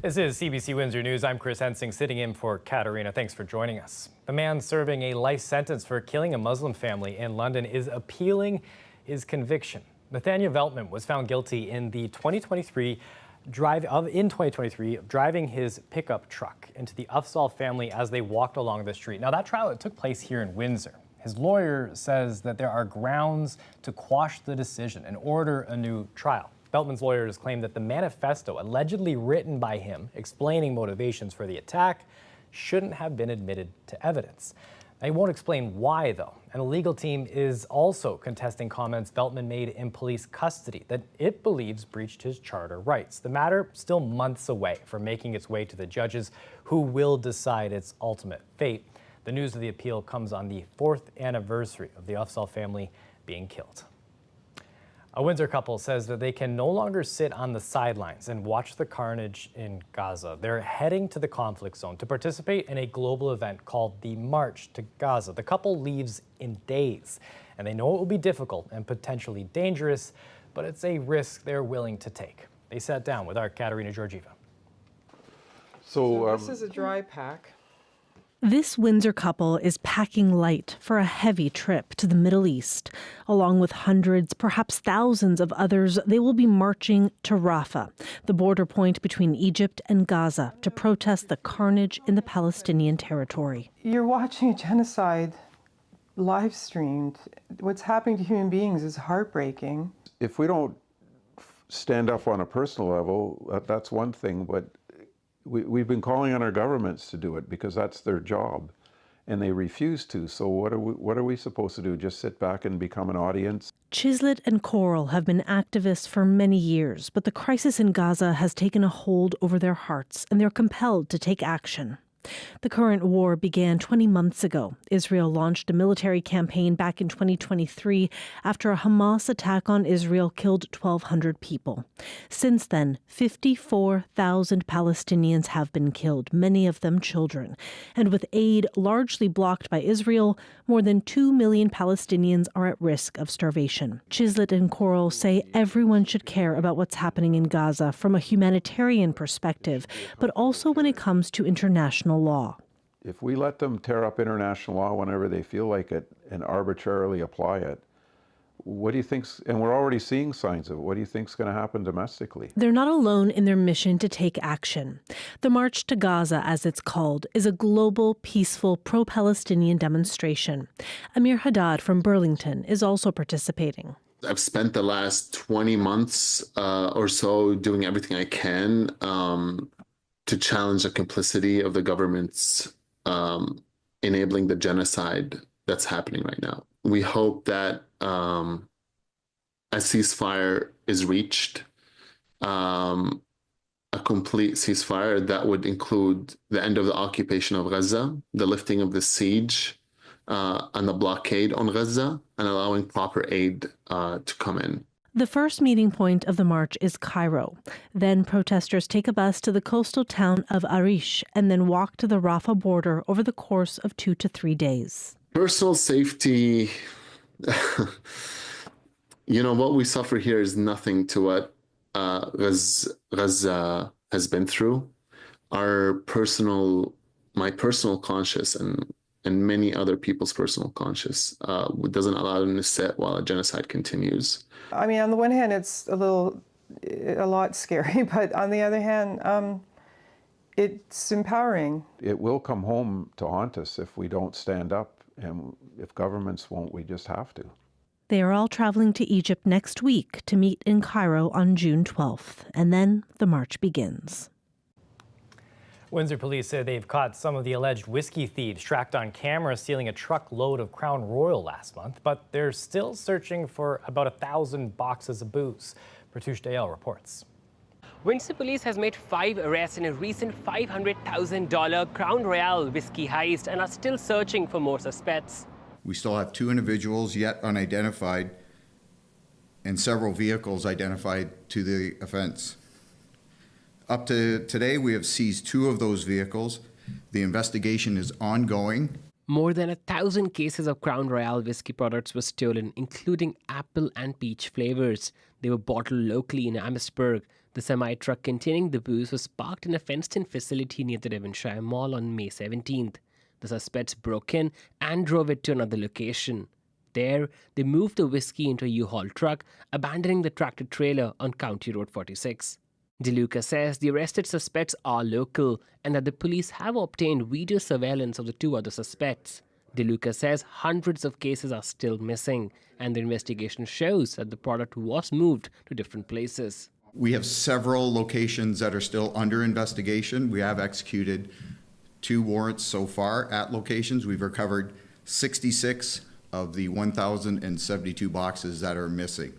This is CBC Windsor News. I'm Chris Hensing, sitting in for Katarina. Thanks for joining us. The man serving a life sentence for killing a Muslim family in London is appealing his conviction. Nathaniel Veltman was found guilty in 2023 driving his pickup truck into the Ufsal family as they walked along the street. Now, that trial, it took place here in Windsor. His lawyer says that there are grounds to quash the decision and order a new trial. Veltman's lawyers claim that the manifesto allegedly written by him explaining motivations for the attack shouldn't have been admitted to evidence. They won't explain why, though. And a legal team is also contesting comments Veltman made in police custody that it believes breached his charter rights. The matter still months away from making its way to the judges who will decide its ultimate fate. The news of the appeal comes on the 4th anniversary of the Ufsal family being killed. A Windsor couple says that they can no longer sit on the sidelines and watch the carnage in Gaza. They're heading to the conflict zone to participate in a global event called the March to Gaza. The couple leaves in days, and they know it will be difficult and potentially dangerous, but it's a risk they're willing to take. They sat down with our Katarina Georgieva. So this is a dry pack. This Windsor couple is packing light for a heavy trip to the Middle East. Along with hundreds, perhaps thousands of others, they will be marching to Rafah, the border point between Egypt and Gaza, to protest the carnage in the Palestinian territory. You're watching a genocide live streamed. What's happening to human beings is heartbreaking. If we don't stand up on a personal level, that's one thing, but we've been calling on our governments to do it because that's their job, and they refuse to. So what are we supposed to do? Just sit back and become an audience? Chislett and Coral have been activists for many years, but the crisis in Gaza has taken a hold over their hearts, and they're compelled to take action. The current war began 20 months ago. Israel launched a military campaign back in 2023 after a Hamas attack on Israel killed 1,200 people. Since then, 54,000 Palestinians have been killed, many of them children. And with aid largely blocked by Israel, more than 2 million Palestinians are at risk of starvation. Chislett and Coral say everyone should care about what's happening in Gaza from a humanitarian perspective, but also when it comes to international law. If we let them tear up international law whenever they feel like it and arbitrarily apply it, what do you think's, and we're already seeing signs of it, what do you think's going to happen domestically? They're not alone in their mission to take action. The March to Gaza, as it's called, is a global, peaceful, pro-Palestinian demonstration. Amir Haddad from Burlington is also participating. I've spent the last 20 months or so doing everything I can to challenge the complicity of the governments enabling the genocide that's happening right now. We hope that a ceasefire is reached, a complete ceasefire that would include the end of the occupation of Gaza, the lifting of the siege and the blockade on Gaza, and allowing proper aid to come in. The first meeting point of the march is Cairo. Then protesters take a bus to the coastal town of Arish and then walk to the Rafah border over the course of 2 to 3 days. Personal safety, what we suffer here is nothing to what Gaza has been through. My personal conscience and many other people's personal conscience doesn't allow them to sit while a genocide continues. I mean, on the one hand, it's a lot scary, but on the other hand, it's empowering. It will come home to haunt us if we don't stand up, and if governments won't, we just have to. They are all traveling to Egypt next week to meet in Cairo on June 12th, and then the march begins. Windsor police say they've caught some of the alleged whiskey thieves tracked on camera stealing a truckload of Crown Royal last month, but they're still searching for about 1,000 boxes of booze. Pratush Dayal reports. Windsor police has made 5 arrests in a recent $500,000 Crown Royal whiskey heist and are still searching for more suspects. We still have 2 individuals yet unidentified and several vehicles identified to the offense. Up to today, we have seized 2 of those vehicles. The investigation is ongoing. More than 1,000 cases of Crown Royal whiskey products were stolen, including apple and peach flavors. They were bottled locally in Amherstburg. The semi-truck containing the booze was parked in a fenced-in facility near the Devonshire Mall on May 17th. The suspects broke in and drove it to another location. There, they moved the whiskey into a U-Haul truck, abandoning the tractor-trailer on County Road 46. DeLuca says the arrested suspects are local and that the police have obtained video surveillance of the two other suspects. DeLuca says hundreds of cases are still missing, and the investigation shows that the product was moved to different places. We have several locations that are still under investigation. We have executed 2 warrants so far at locations. We've recovered 66 of the 1,072 boxes that are missing.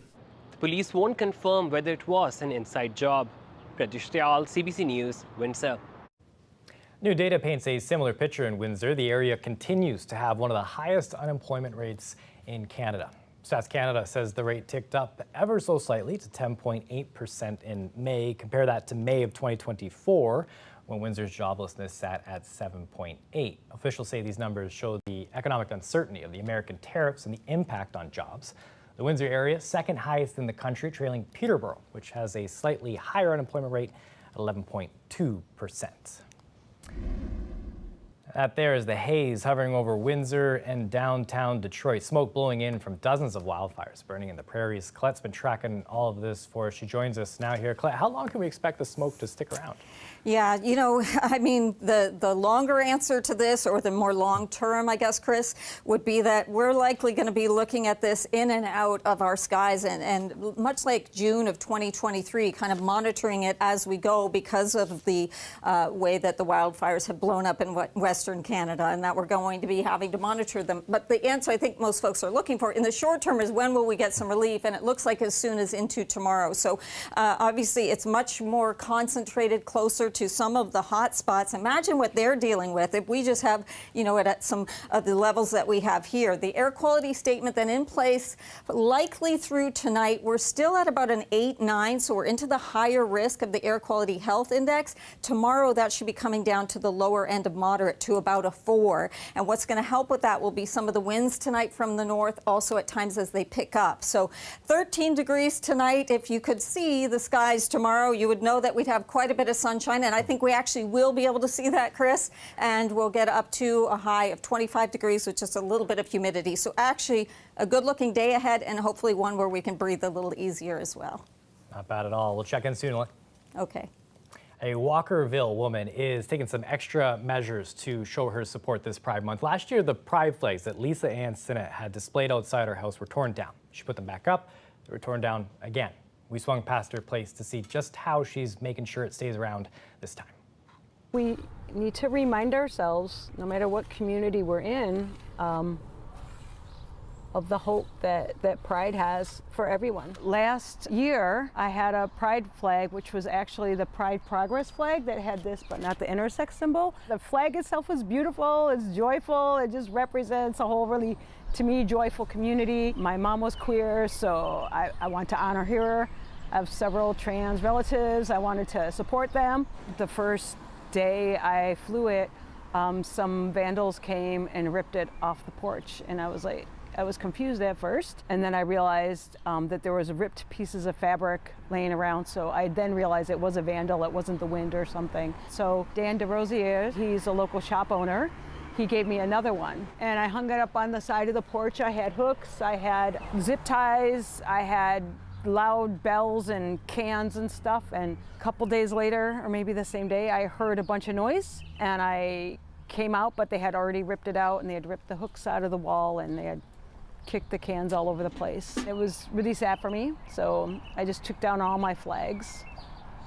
The police won't confirm whether it was an inside job. Pratish Dayal, CBC News, Windsor. New data paints a similar picture in Windsor. The area continues to have one of the highest unemployment rates in Canada. Stats Canada says the rate ticked up ever so slightly to 10.8% in May. Compare that to May of 2024, when Windsor's joblessness sat at 7.8. Officials say these numbers show the economic uncertainty of the American tariffs and the impact on jobs. The Windsor area, second highest in the country, trailing Peterborough, which has a slightly higher unemployment rate at 11.2%. That there is the haze hovering over Windsor and downtown Detroit. Smoke blowing in from dozens of wildfires burning in the prairies. Colette's been tracking all of this for us. She joins us now here. Colette, how long can we expect the smoke to stick around? Yeah, you know, I mean, the longer answer to this, or the more long-term, I guess, Chris, would be that we're likely going to be looking at this in and out of our skies, and much like June of 2023, kind of monitoring it as we go because of the way that the wildfires have blown up in Western Canada, and that we're going to be having to monitor them. But the answer I think most folks are looking for in the short term is when will we get some relief, and it looks like as soon as into tomorrow. So obviously it's much more concentrated, closer to some of the hot spots. Imagine what they're dealing with if we just have, you know, at some of the levels that we have here. The air quality statement then in place likely through tonight. We're still at about an 8-9, so we're into the higher risk of the air quality health index. Tomorrow that should be coming down to the lower end of moderate to about a 4. And what's going to help with that will be some of the winds tonight from the north, also at times as they pick up. So 13 degrees tonight. If you could see the skies tomorrow, you would know that we'd have quite a bit of sunshine. And I think we actually will be able to see that, Chris. And we'll get up to a high of 25 degrees with just a little bit of humidity. So actually a good looking day ahead, and hopefully one where we can breathe a little easier as well. Not bad at all. We'll check in soon. Okay. A Walkerville woman is taking some extra measures to show her support this Pride Month. Last year, the pride flags that Lisa Ann Sinnott had displayed outside her house were torn down. She put them back up. They were torn down again. We swung past her place to see just how she's making sure it stays around this time. We need to remind ourselves, no matter what community we're in, of the hope that Pride has for everyone. Last year, I had a Pride flag, which was actually the Pride Progress flag that had this, but not the intersex symbol. The flag itself was beautiful, it's joyful, it just represents a whole really, to me, joyful community. My mom was queer, so I want to honor her. I have several trans relatives, I wanted to support them. The first day I flew it, some vandals came and ripped it off the porch, and I was confused at first, and then I realized that there was ripped pieces of fabric laying around, so I then realized it was a vandal, it wasn't the wind or something. So Dan DeRosier, he's a local shop owner, he gave me another one, and I hung it up on the side of the porch. I had hooks, I had zip ties, I had loud bells and cans and stuff, and a couple days later, or maybe the same day, I heard a bunch of noise, and I came out, but they had already ripped it out, and they had ripped the hooks out of the wall, and they had kicked the cans all over the place. It was really sad for me, so I just took down all my flags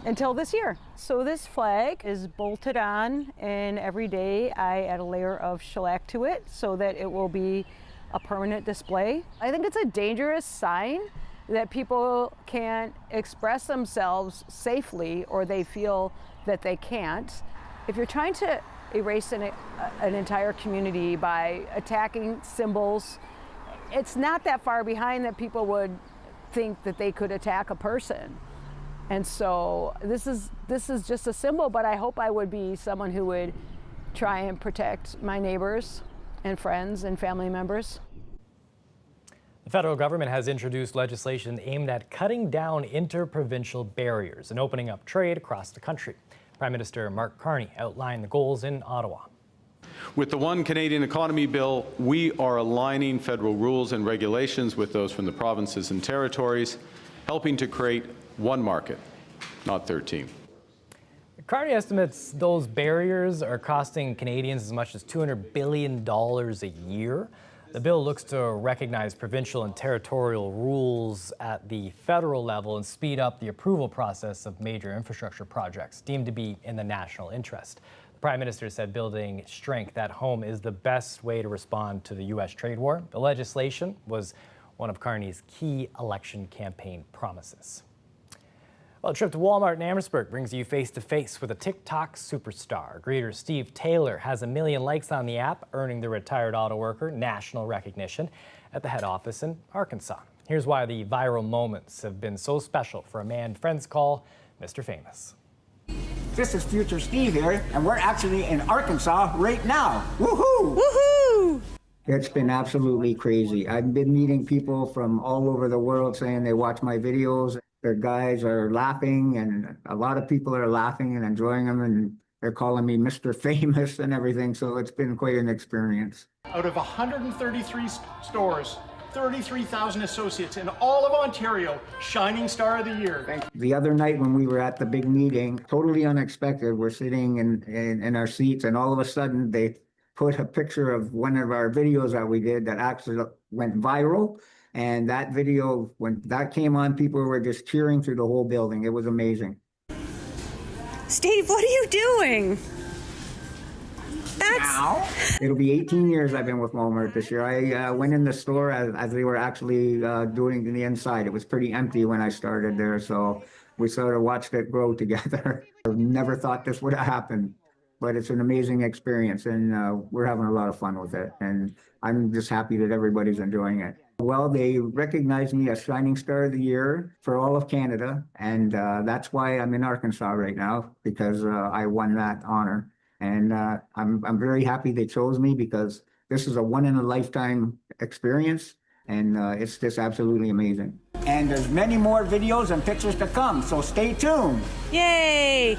until this year. So this flag is bolted on, and every day I add a layer of shellac to it so that it will be a permanent display. I think it's a dangerous sign that people can't express themselves safely, or they feel that they can't. If you're trying to erase an entire community by attacking symbols, it's not that far behind that people would think that they could attack a person. And so this is just a symbol, but I hope I would be someone who would try and protect my neighbors and friends and family members. The federal government has introduced legislation aimed at cutting down interprovincial barriers and opening up trade across the country. Prime Minister Mark Carney outlined the goals in Ottawa. With the One Canadian Economy Bill, we are aligning federal rules and regulations with those from the provinces and territories, helping to create one market, not 13. Carney estimates those barriers are costing Canadians as much as $200 billion a year. The bill looks to recognize provincial and territorial rules at the federal level and speed up the approval process of major infrastructure projects deemed to be in the national interest. The Prime Minister said building strength at home is the best way to respond to the U.S. trade war. The legislation was one of Carney's key election campaign promises. Well, a trip to Walmart in Amherstburg brings you face-to-face with a TikTok superstar. Greeter Steve Taylor has 1 million likes on the app, earning the retired auto worker national recognition at the head office in Arkansas. Here's why the viral moments have been so special for a man friends call Mr. Famous. This is Future Steve here, and we're actually in Arkansas right now. Woohoo! Woohoo! It's been absolutely crazy. I've been meeting people from all over the world saying they watch my videos. Their guys are laughing, and a lot of people are laughing and enjoying them, and they're calling me Mr. Famous and everything, so it's been quite an experience. Out of 133 stores, 33,000 associates in all of Ontario, Shining Star of the Year. Thank you. The other night when we were at the big meeting, totally unexpected, we're sitting in our seats, and all of a sudden they put a picture of one of our videos that we did that actually went viral. And that video, when that came on, people were just cheering through the whole building. It was amazing. Steve, what are you doing? Now, it'll be 18 years I've been with Walmart this year. I went in the store as they were actually doing the inside. It was pretty empty when I started there, so we sort of watched it grow together. I never thought this would have happened, but it's an amazing experience, and we're having a lot of fun with it. And I'm just happy that everybody's enjoying it. Well, they recognized me as Shining Star of the Year for all of Canada, and that's why I'm in Arkansas right now, because I won that honor. And I'm very happy they chose me, because this is a one-in-a-lifetime experience, and it's just absolutely amazing. And there's many more videos and pictures to come, so stay tuned. Yay!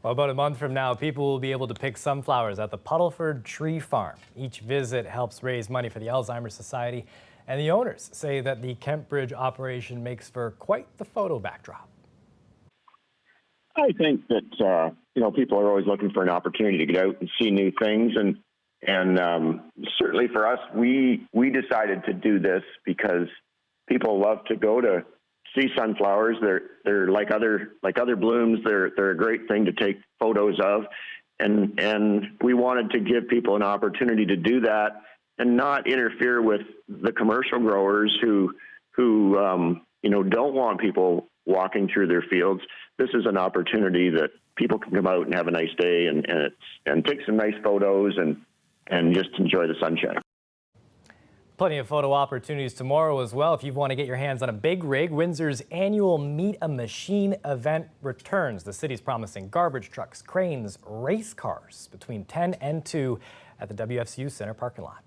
Well, about a month from now, people will be able to pick sunflowers at the Puddleford Tree Farm. Each visit helps raise money for the Alzheimer's Society, and the owners say that the Kent Bridge operation makes for quite the photo backdrop. I think that people are always looking for an opportunity to get out and see new things, and certainly for us, we decided to do this because people love to go to see sunflowers. They're like other blooms. They're a great thing to take photos of, and we wanted to give people an opportunity to do that and not interfere with the commercial growers who don't want people walking through their fields. This is an opportunity that people can come out and have a nice day and take some nice photos and just enjoy the sunshine. Plenty of photo opportunities tomorrow as well. If you want to get your hands on a big rig, Windsor's annual Meet a Machine event returns. The city's promising garbage trucks, cranes, race cars between 10 and 2 at the WFCU Center parking lot.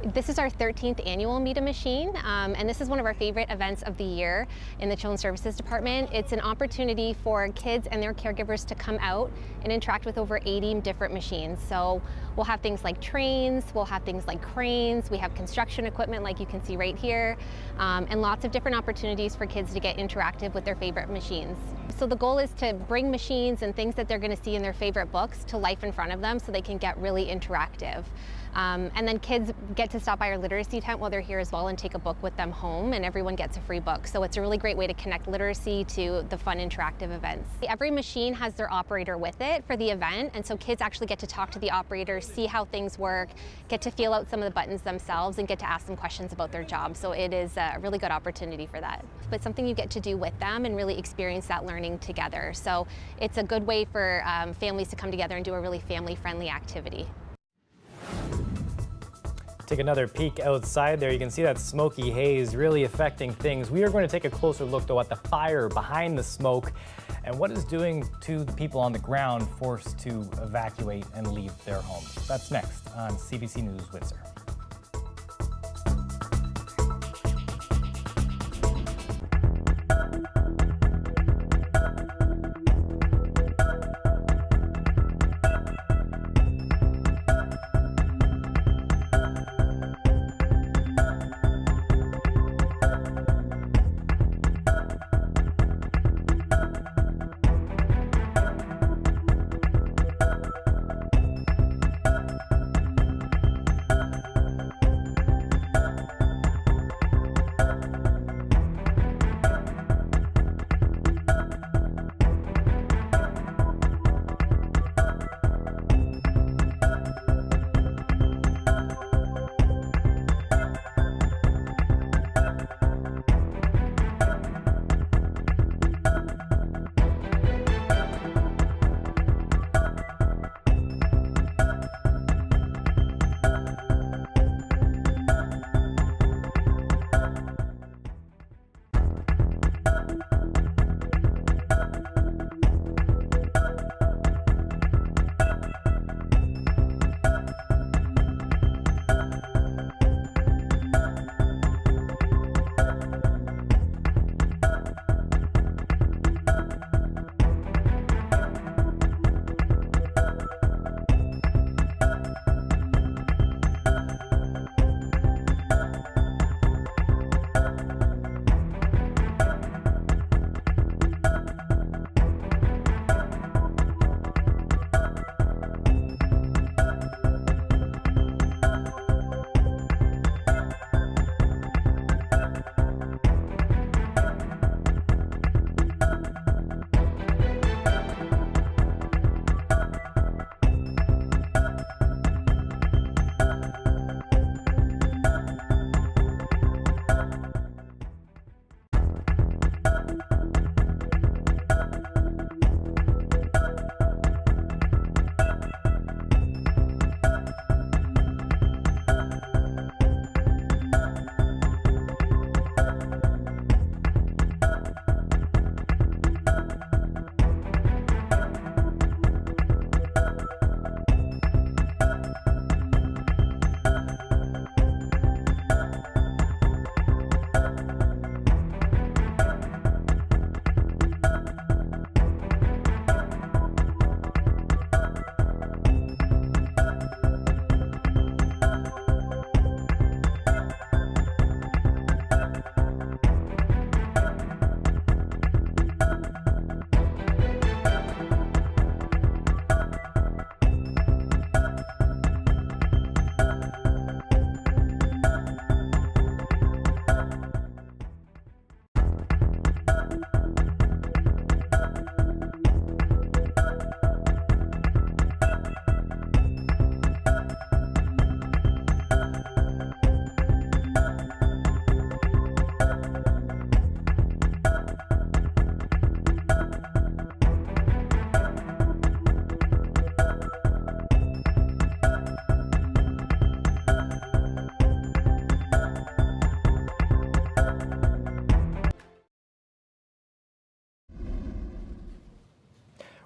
This is our 13th annual Meet a Machine, and this is one of our favorite events of the year in the Children's Services Department. It's an opportunity for kids and their caregivers to come out and interact with over 80 different machines. So we'll have things like trains, we'll have things like cranes, we have construction equipment like you can see right here, and lots of different opportunities for kids to get interactive with their favorite machines. So the goal is to bring machines and things that they're going to see in their favorite books to life in front of them so they can get really interactive. And then kids get to stop by our literacy tent while they're here as well and take a book with them home, and everyone gets a free book. So it's a really great way to connect literacy to the fun interactive events. Every machine has their operator with it for the event, and so kids actually get to talk to the operator, see how things work, get to feel out some of the buttons themselves, and get to ask them questions about their job. So it is a really good opportunity for that. But something you get to do with them and really experience that learning together. So it's a good way for families to come together and do a really family-friendly activity. Take another peek outside there. You can see that smoky haze really affecting things. We are going to take a closer look, though, at the fire behind the smoke and what it's doing to the people on the ground forced to evacuate and leave their homes. That's next on CBC News Windsor.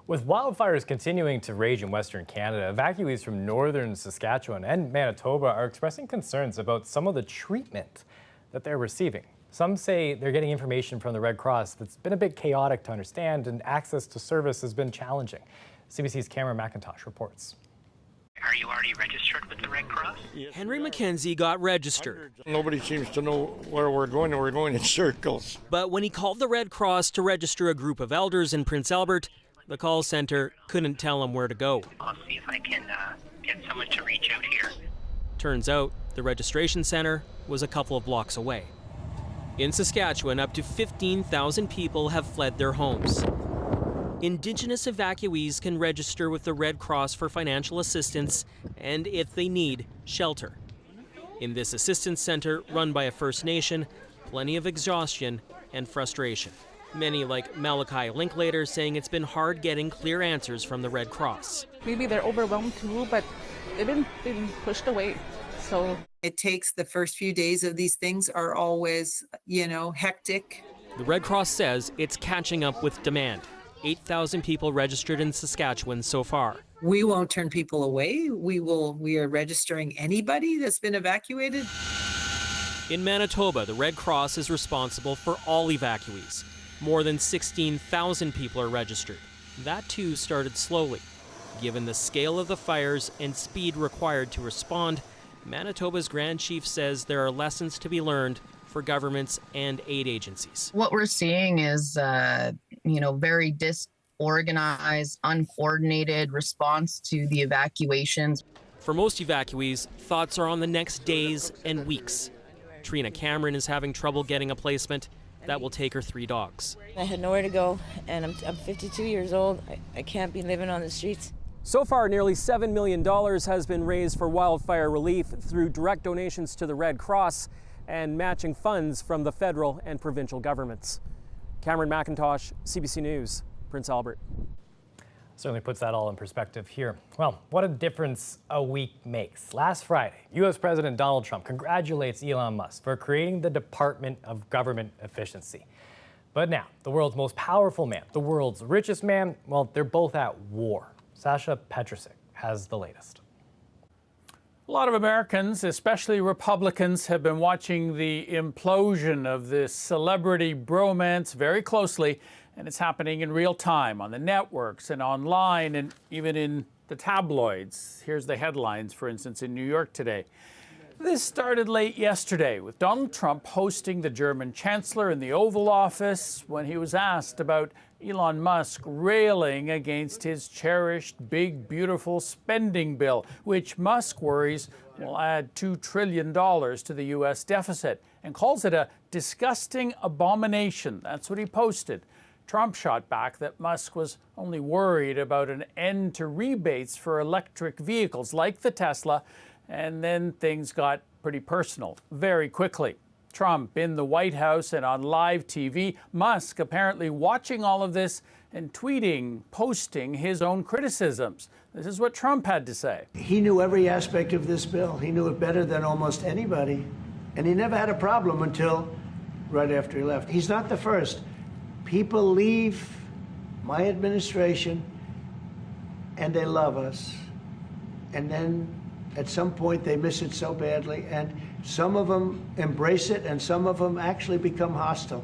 With wildfires continuing to rage in Western Canada, evacuees from northern Saskatchewan and Manitoba are expressing concerns about some of the treatment that they're receiving. Some say they're getting information from the Red Cross that's been a bit chaotic to understand, and access to service has been challenging. CBC's Cameron McIntosh reports. Are you already registered with the Red Cross? Henry McKenzie got registered. Nobody seems to know where we're going, and we're going in circles. But when he called the Red Cross to register a group of elders in Prince Albert, the call center couldn't tell him where to go. I'll see if I can get someone to reach out here. Turns out the registration center was a couple of blocks away. In Saskatchewan, up to 15,000 people have fled their homes. Indigenous evacuees can register with the Red Cross for financial assistance and, if they need, shelter. In this assistance center, run by a First Nation, plenty of exhaustion and frustration. Many, like Malachi Linklater, saying it's been hard getting clear answers from the Red Cross. Maybe they're overwhelmed too, but they've been pushed away. So it takes the first few days of these things are always, hectic. The Red Cross says it's catching up with demand. 8,000 people registered in Saskatchewan so far. We won't turn people away. We are registering anybody that's been evacuated. In Manitoba, the Red Cross is responsible for all evacuees. More than 16,000 people are registered. That too started slowly. Given the scale of the fires and speed required to respond, Manitoba's Grand Chief says there are lessons to be learned for governments and aid agencies. What we're seeing is, very disorganized, uncoordinated response to the evacuations. For most evacuees, thoughts are on the next days and weeks. Trina Cameron is having trouble getting a placement. That will take her 3 dogs. I had nowhere to go, and I'm 52 years old. I can't be living on the streets. So far, nearly $7 million has been raised for wildfire relief through direct donations to the Red Cross and matching funds from the federal and provincial governments. Cameron McIntosh, CBC News, Prince Albert. Certainly puts that all in perspective here. Well, what a difference a week makes. Last Friday, U.S. President Donald Trump congratulates Elon Musk for creating the Department of Government Efficiency. But now, the world's most powerful man, the world's richest man, well, they're both at war. Sasha Petrusik has the latest. A lot of Americans, especially Republicans, have been watching the implosion of this celebrity bromance very closely, and it's happening in real time on the networks and online and even in the tabloids. Here's the headlines, for instance, in New York today. This started late yesterday with Donald Trump hosting the German chancellor in the Oval Office when he was asked about Elon Musk railing against his cherished big, beautiful spending bill, which Musk worries will add $2 trillion to the U.S. deficit, and calls it a disgusting abomination. That's what he posted. Trump shot back that Musk was only worried about an end to rebates for electric vehicles like the Tesla, and then things got pretty personal very quickly. Trump in the White House and on live TV, Musk apparently watching all of this and tweeting, posting his own criticisms. This is what Trump had to say. He knew every aspect of this bill. He knew it better than almost anybody. And he never had a problem until right after he left. He's not the first. People leave my administration and they love us. And then at some point they miss it so badly. And some of them embrace it and some of them actually become hostile.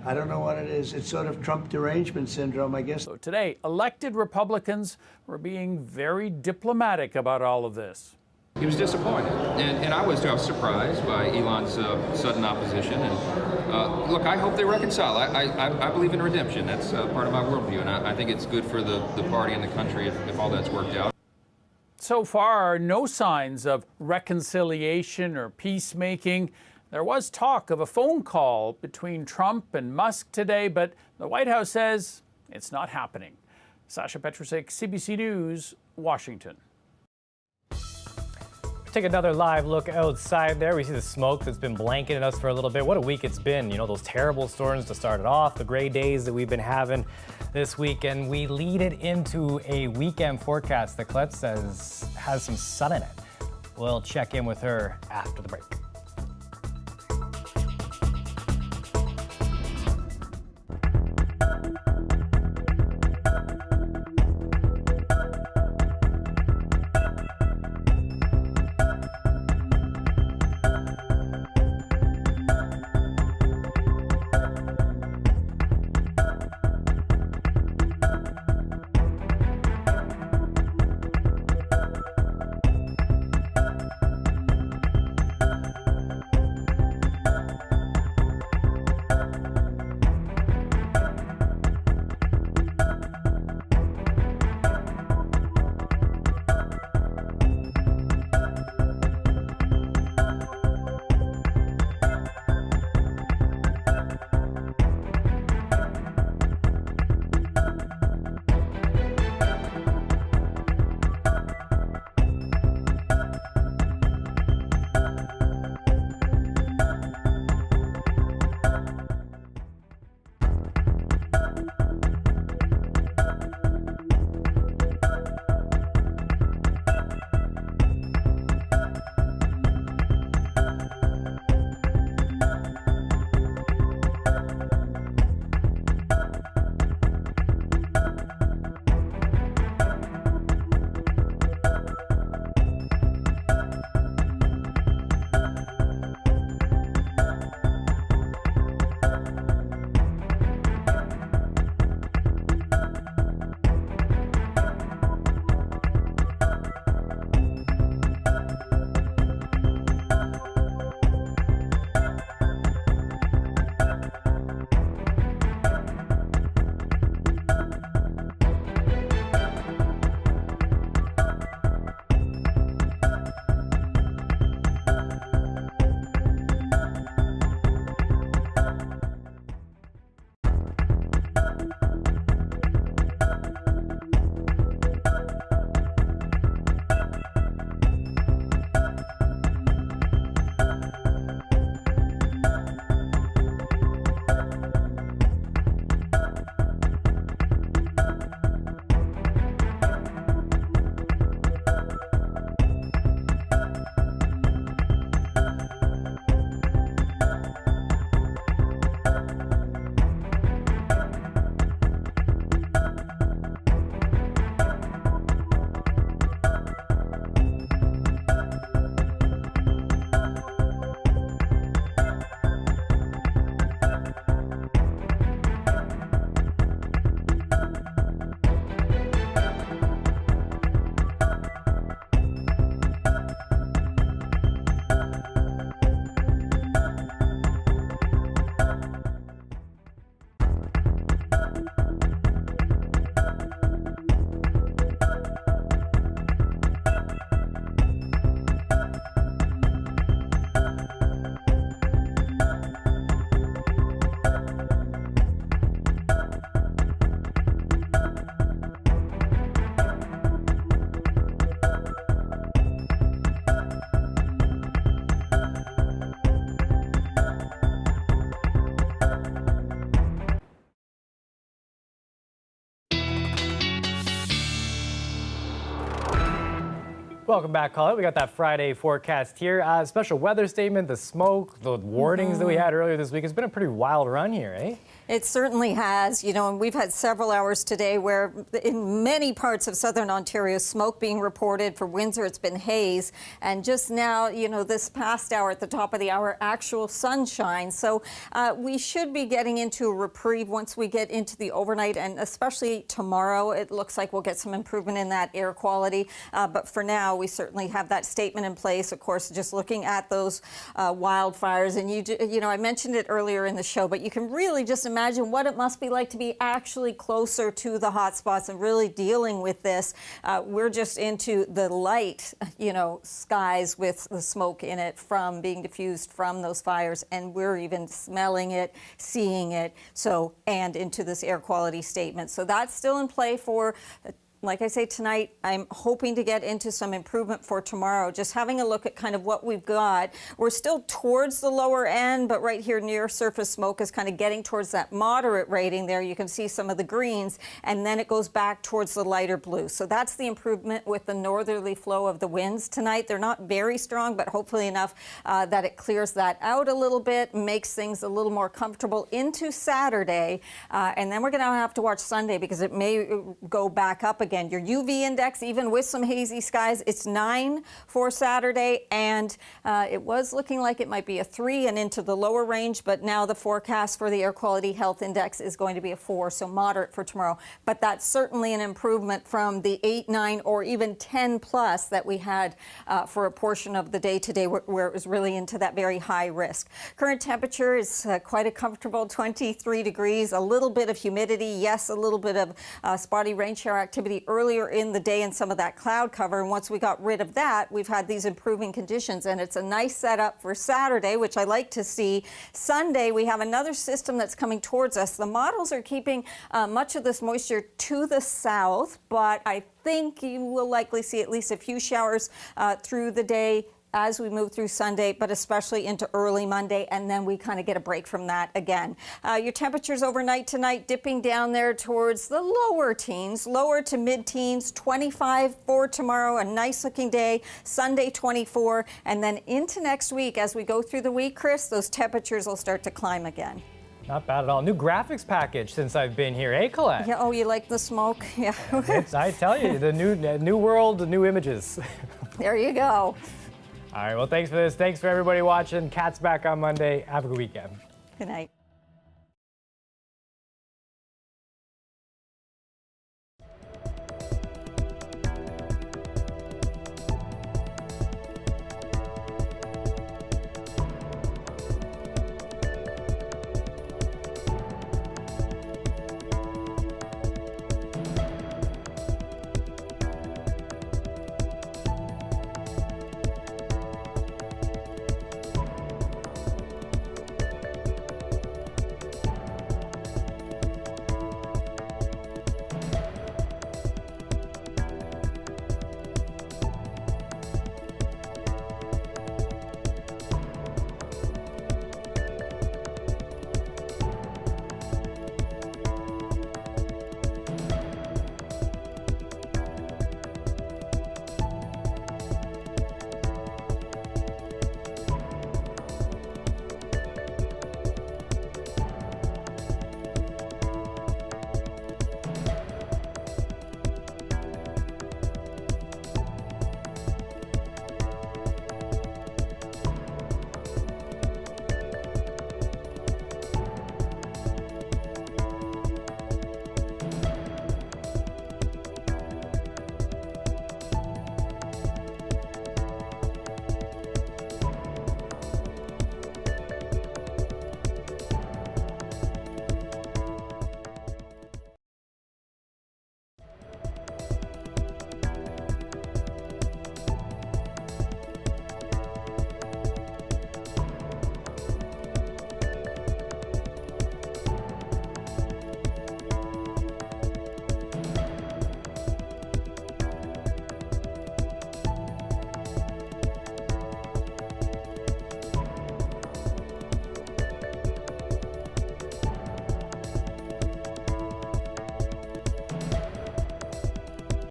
I don't know what it is. It's sort of Trump derangement syndrome, I guess. So today, elected Republicans were being very diplomatic about all of this. He was disappointed, and I was too. I was surprised by Elon's sudden opposition. And look, I hope they reconcile. I believe in redemption. That's part of my worldview, and I think it's good for the party and the country if all that's worked out. So far, no signs of reconciliation or peacemaking. There was talk of a phone call between Trump and Musk today, but the White House says it's not happening. Sasha Petrusik, CBC News, Washington. Take another live look outside there. We see the smoke that's been blanketing us for a little bit. What a week it's been. You know, those terrible storms to start it off, the gray days that we've been having this week, and we lead it into a weekend forecast that Colette says has some sun in it. We'll check in with her after the break. Welcome back, Colette. We got that Friday forecast here. Special weather statement, the smoke, the warnings that we had earlier this week. It's been a pretty wild run here, eh? It certainly has, you know, and we've had several hours today where in many parts of southern Ontario, smoke being reported. For Windsor, it's been haze. And just now, you know, this past hour, at the top of the hour, actual sunshine. So we should be getting into a reprieve once we get into the overnight, and especially tomorrow, it looks like we'll get some improvement in that air quality. But for now, we certainly have that statement in place. Of course, just looking at those wildfires, and you know, I mentioned it earlier in the show, but you can really just imagine what it must be like to be actually closer to the hotspots and really dealing with this. We're just into the light, you know, skies with the smoke in it from being diffused from those fires, and we're even smelling it, seeing it, so, and into this air quality statement. So that's still in play for like I say, tonight, I'm hoping to get into some improvement for tomorrow. Just having a look at kind of what we've got. We're still towards the lower end, but right here near surface smoke is kind of getting towards that moderate rating there. You can see some of the greens, and then it goes back towards the lighter blue. So that's the improvement with the northerly flow of the winds tonight. They're not very strong, but hopefully enough that it clears that out a little bit, makes things a little more comfortable into Saturday. And then we're going to have to watch Sunday because it may go back up again. Your UV index, even with some hazy skies, it's 9 for Saturday, and it was looking like it might be a 3 and into the lower range, but now the forecast for the air quality health index is going to be a 4, so moderate for tomorrow. But that's certainly an improvement from the 8, 9, or even 10 plus that we had for a portion of the day today, where it was really into that very high risk. Current temperature is quite a comfortable 23 degrees, a little bit of humidity, yes, a little bit of spotty rain shower activity earlier in the day and some of that cloud cover. And once we got rid of that, we've had these improving conditions, and it's a nice setup for Saturday, which I like to see. Sunday, we have another system that's coming towards us. The models are keeping much of this moisture to the south, but I think you will likely see at least a few showers through the day as we move through Sunday, but especially into early Monday, and then we kind of get a break from that again. Your temperatures overnight tonight dipping down there towards the lower teens, lower to mid-teens, 25 for tomorrow, a nice looking day, Sunday 24, and then into next week as we go through the week, Chris, those temperatures will start to climb again. Not bad at all. New graphics package since I've been here, eh, Colette? Yeah, oh, you like the smoke? Yeah. I tell you, the new world, the new images. There you go. All right, well, thanks for this. Thanks for everybody watching. Cat's back on Monday. Have a good weekend. Good night.